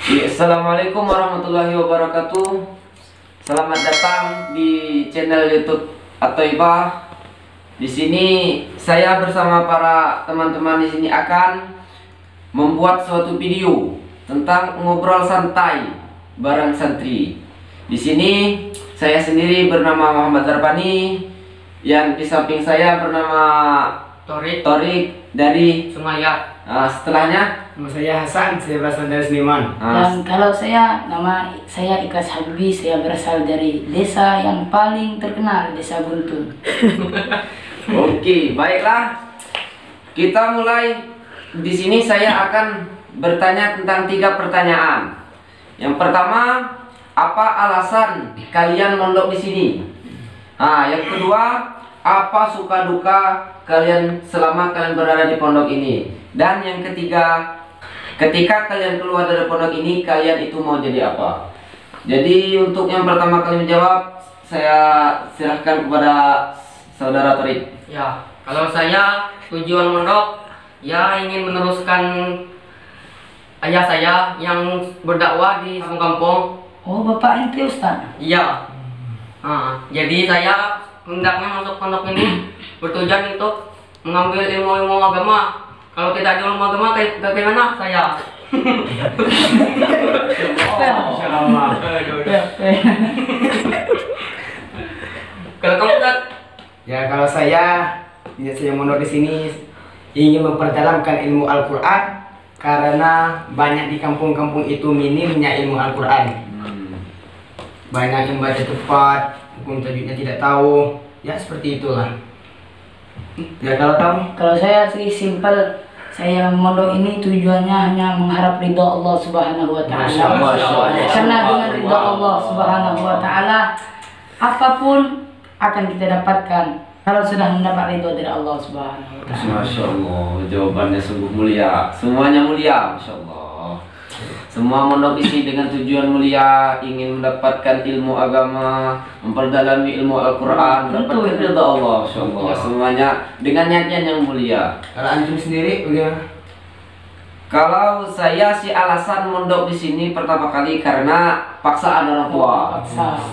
Assalamualaikum warahmatullahi wabarakatuh. Selamat datang di channel YouTube At-Thaibah. Di sini saya bersama para teman-teman di sini akan membuat suatu video tentang ngobrol santai bareng santri. Di sini saya sendiri bernama Muhammad Zarbani, yang di samping saya bernama Torik dari Sumaya. Setelahnya Nama saya Hasan, saya berasal dari Seniman. Dan kalau nama saya Ikhlas Habibie, saya berasal dari desa yang paling terkenal, Desa Buntun. Oke, baiklah. Kita mulai. Di sini saya akan bertanya tentang 3 pertanyaan. Yang pertama, apa alasan kalian mondok di sini? Yang kedua, apa suka duka kalian selama kalian berada di pondok ini? Dan yang ketiga, ketika kalian keluar dari pondok ini, kalian itu mau jadi apa? Jadi untuk yang pertama kali menjawab, saya silahkan kepada saudara Torik. Ya, kalau saya tujuan mondok ya ingin meneruskan ayah saya yang berdakwah di kampung. Oh, Bapak ente Ustaz? Iya. Jadi saya hendaknya masuk pondok ini bertujuan untuk mengambil ilmu-ilmu agama. Kalau tidak ada ilmu agama, bagaimana saya? Kalau kamu Ustaz? Ya, kalau saya mondok di sini ingin memperdalamkan ilmu Al-Quran, karena banyak di kampung-kampung itu minimnya ilmu Al-Quran. Banyak yang baca tepat, hukum tajwidnya tidak tahu. Ya, seperti itulah. Ya, kalau kamu? Kalau saya sih simpel. Saya mondok ini tujuannya hanya mengharap ridha Allah Subhanahu wa Ta'ala. Karena dengan ridha Allah Subhanahu wa Ta'ala, apapun akan kita dapatkan kalau sudah mendapat ridha dari Allah Subhanahu wa Ta'ala. Masya Allah, jawabannya sungguh mulia. Semuanya mulia, Masya Allah. Semua mondok isi dengan tujuan mulia, ingin mendapatkan ilmu agama, memperdalami ilmu Al-Quran, mendapatkan ridha Allah, Masya Allah. Semuanya dengan niatan yang mulia. Kalau antum sendiri bagaimana? Kalau saya sih alasan mondok di sini pertama kali karena paksaan orang tua.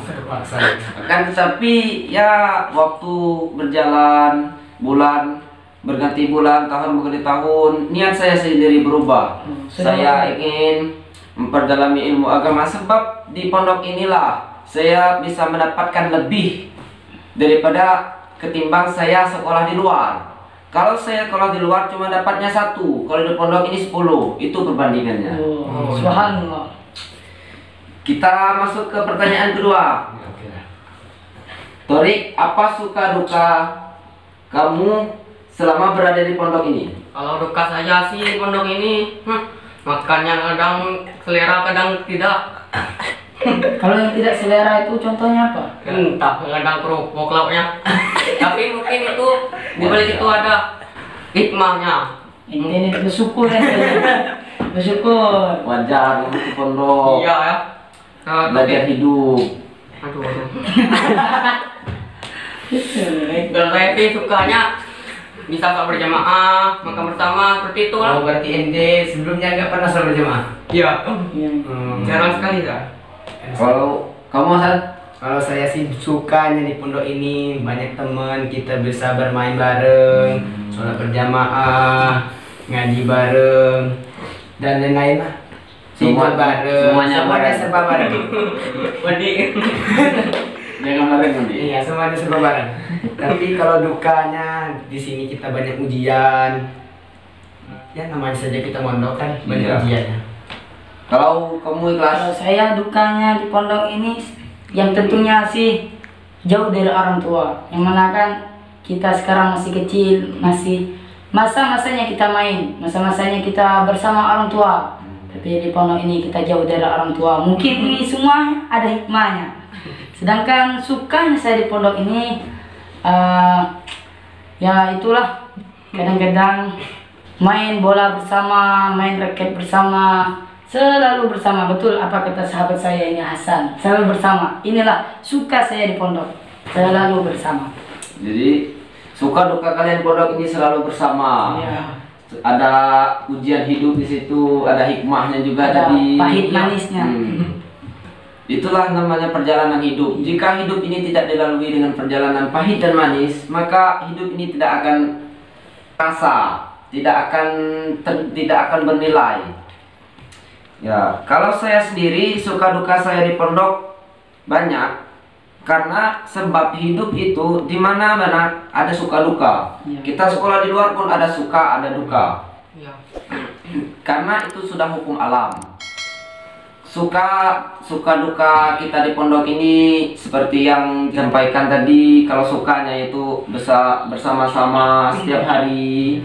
Terpaksa. Akan tetapi ya waktu berjalan, bulan berganti bulan, tahun berganti tahun, niat saya sendiri berubah. Saya ingin memperdalami ilmu agama, sebab di pondok inilah saya bisa mendapatkan lebih daripada ketimbang saya sekolah di luar. Kalau saya sekolah di luar cuma dapatnya 1, kalau di pondok ini 10, itu perbandingannya. Subhanallah. Kita masuk ke pertanyaan kedua. Torik, apa suka duka kamu selama berada di pondok ini? Kalau duka saya sih di pondok ini, makannya kadang selera, kadang tidak. Kalau yang tidak selera itu contohnya apa? Entah, kadang kerupuk lauknya. Tapi mungkin itu dibalik itu ada hikmahnya. Ini bersyukur ya. Bersyukur. Wajar untuk di pondok. Iya ya. Belajar hidup. Aduh. Kalau saya sih sukanya bisa sholat berjamaah, makan bersama, seperti itu lah. Oh, berarti ente sebelumnya nggak pernah sholat berjamaah? Iya. Yang Jarang sekali ya. Kalau kamu Hasan? Kalau saya sih sukanya di pondok ini banyak teman, kita bisa bermain bareng, sholat berjamaah, ngaji bareng, dan lain-lain lah. Tidur bareng, semuanya serba bareng. Mandi. Jangan bareng nanti. Iya, semuanya serba bareng. Tapi kalau dukanya di sini kita banyak ujian. Ya, namanya saja kita mondok kan banyak Iya. ujiannya. Kalau kamu ikhlas? Kalau saya dukanya di pondok ini, yang tentunya sih jauh dari orang tua. Yang mana kan kita sekarang masih kecil, masih masa-masanya kita main, masa-masanya kita bersama orang tua. Tapi di pondok ini kita jauh dari orang tua. Mungkin ini semua ada hikmahnya. Sedangkan sukanya saya di pondok ini, ya itulah, kadang-kadang main bola bersama, main raket bersama, selalu bersama. Betul apa kata sahabat saya ini Hasan, selalu bersama. Inilah suka saya di pondok, selalu bersama. Jadi suka duka kalian pondok ini selalu bersama. Ya. ada ujian hidup di situ, ada hikmahnya juga, Ada jadi pahit manisnya. Itulah namanya perjalanan hidup. Jika hidup ini tidak dilalui dengan perjalanan pahit dan manis, maka hidup ini tidak akan rasa, tidak akan bernilai. Ya, kalau saya sendiri suka duka saya di pondok banyak, karena sebab hidup itu di mana-mana ada suka duka. Ya. Kita sekolah di luar pun ada suka, ada duka. Iya. Karena itu sudah hukum alam. Suka duka kita di pondok ini seperti yang disampaikan tadi. Kalau sukanya itu bersama-sama setiap hari,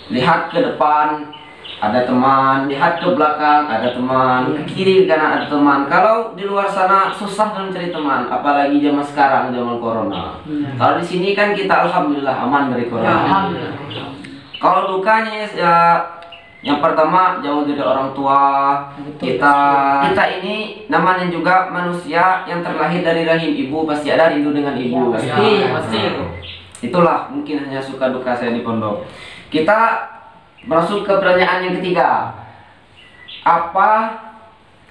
lihat ke depan ada teman, lihat ke belakang ada teman, ke kiri ke kanan ada teman. Kalau di luar sana susah mencari teman, apalagi zaman sekarang, zaman corona. Kalau di sini kan kita alhamdulillah aman dari corona. Alhamdulillah. Kalau dukanya ya, yang pertama jauh dari orang tua. Betul. Kita ini namanya juga manusia yang terlahir dari rahim ibu, pasti ada rindu dengan ibu. Ya, kan? pasti. Itulah mungkin hanya suka duka saya di pondok. Kita masuk ke pertanyaan yang ketiga. Apa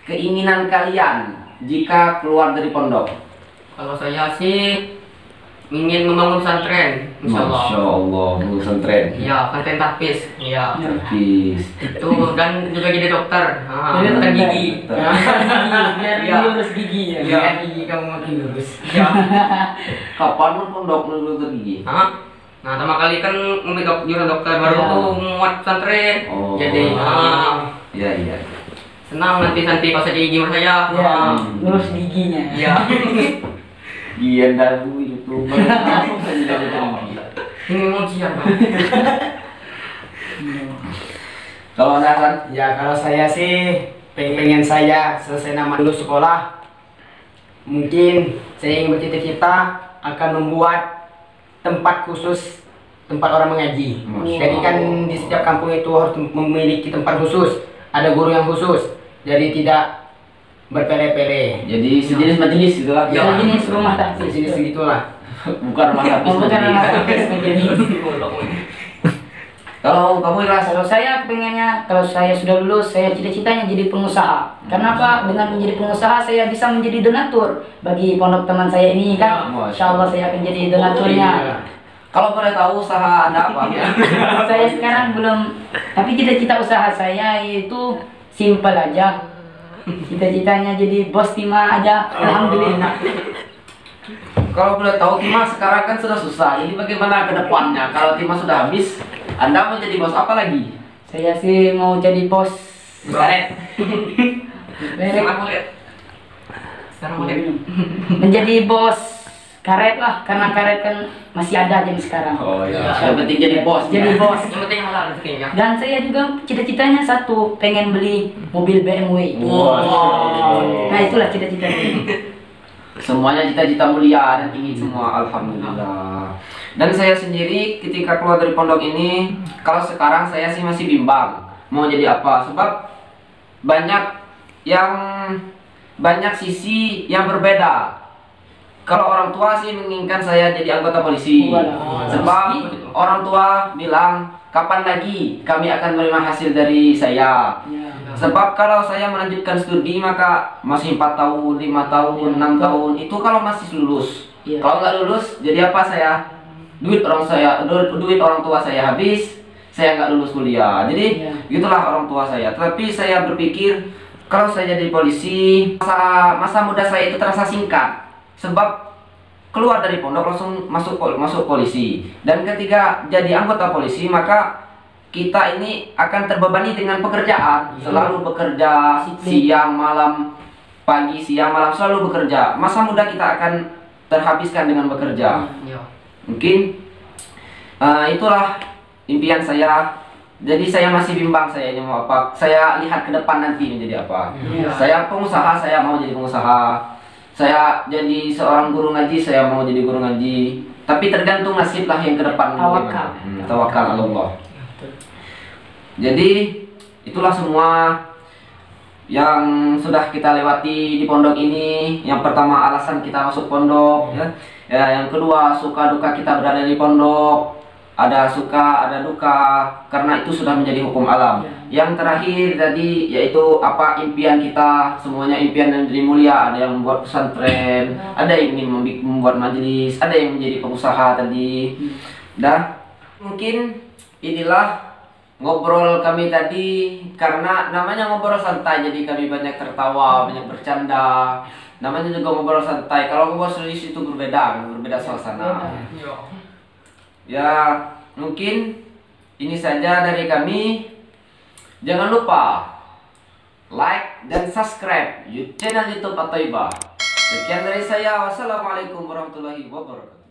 keinginan kalian jika keluar dari pondok? Kalau saya sih ingin membangun pesantren, insya Masya Allah. Allah, pesantren. Iya, pesantren tahfiz. Iya. Habis. Itu dan juga jadi dokter. Jadi Dokter dokter. gigi. Biar Iya. lurus gigi ya. Iya. Biar gigi kamu makin lurus. Iya. Kapan pun pondok dulu gigi? Hah? Nah, pertama kali kan jurusan dokter baru Iya. tuh muat pesantren. Oh. Jadi, Iya iya. senang nanti pas aja gigi saya. Ya, lurus giginya. Iya. Gian dagu YouTuber. Langsung saja dari gigi. Ini mau ujian, Bang. Kalau Anda Hasan? Ya kalau saya sih pengen saya selesai nama dulu sekolah. Mungkin saya ingin bercita-cita akan membuat tempat khusus tempat orang mengaji. Masya Jadi kan Allah. di setiap kampung itu harus memiliki tempat khusus, ada guru yang khusus. Jadi tidak berpele-pele. Jadi sejenis majelis gitu lah. Ya. Jenis rumah tahfiz. Jenis segitulah. Bukan rumah habis Bukan majelis. rumah tahfiz menjadi. Kalau kamu Ikhlas? Kalau saya pengennya, kalau saya sudah lulus, saya cita-citanya jadi pengusaha. Kenapa? Dengan menjadi pengusaha, saya bisa menjadi donatur bagi pondok teman saya ini kan. Ya, Insya Allah saya akan jadi donaturnya. Kalau boleh tahu usaha Anda apa? Saya sekarang belum, tapi cita-cita usaha saya itu simpel aja. Cita-citanya jadi bos Tima aja. Alhamdulillah. Kalau boleh tahu Tima sekarang kan sudah susah. Jadi bagaimana ke depannya? Kalau Tima sudah habis, Anda mau jadi bos apa lagi? Saya sih mau jadi bos. Karet. Merek. Sekarang boleh. Sekarang boleh. Menjadi bos karet lah, karena karet kan masih ada jam sekarang. Oh iya. Yang penting jadi bos. Jadi bos. Yang penting halal rezekinya. Dan saya juga cita-citanya satu, pengen beli mobil BMW. Wow. Nah itulah cita-citanya. Semuanya cita-cita mulia dan ingin semua, alhamdulillah. Dan saya sendiri ketika keluar dari pondok ini, kalau sekarang saya sih masih bimbang mau jadi apa, sebab banyak sisi yang berbeda. Kalau orang tua sih menginginkan saya jadi anggota polisi, sebab orang tua bilang kapan lagi kami akan menerima hasil dari saya. Sebab kalau saya melanjutkan studi maka masih 4 tahun, 5 tahun, 6 tahun itu kalau masih lulus. Iya. Kalau nggak lulus jadi apa saya? Duit orang tua saya habis, saya nggak lulus kuliah. Jadi Iya. gitulah orang tua saya. Tapi saya berpikir kalau saya jadi polisi, masa muda saya itu terasa singkat. Sebab keluar dari pondok langsung masuk polisi. Dan ketika jadi anggota polisi maka kita ini akan terbebani dengan pekerjaan, selalu bekerja siang malam, pagi siang malam selalu bekerja. Masa muda kita akan terhabiskan dengan bekerja. Iya. Mungkin itulah impian saya. Jadi saya masih bimbang saya ini mau apa. Saya lihat ke depan nanti menjadi apa. Iya. Saya pengusaha, saya mau jadi pengusaha. Saya jadi seorang guru ngaji, saya mau jadi guru ngaji. Tapi tergantung nasib lah yang ke depan. Tawakal. Tawakal Allah. Jadi itulah semua yang sudah kita lewati di pondok ini. Yang pertama alasan kita masuk pondok, ya. Yang kedua suka duka kita berada di pondok. ada suka, ada duka, karena itu sudah menjadi hukum alam. Yang terakhir tadi yaitu apa impian kita, semuanya impian yang menjadi mulia. Ada yang membuat pesantren, ada yang ingin membuat majelis, ada yang menjadi pengusaha tadi. Dan mungkin inilah ngobrol kami tadi, karena namanya ngobrol santai, jadi kami banyak tertawa, banyak bercanda. Namanya juga ngobrol santai. Kalau ngobrol serius itu berbeda suasana. Ya, mungkin ini saja dari kami. Jangan lupa like dan subscribe channel YouTube At-Thaibah. Sekian dari saya. Wassalamualaikum warahmatullahi wabarakatuh.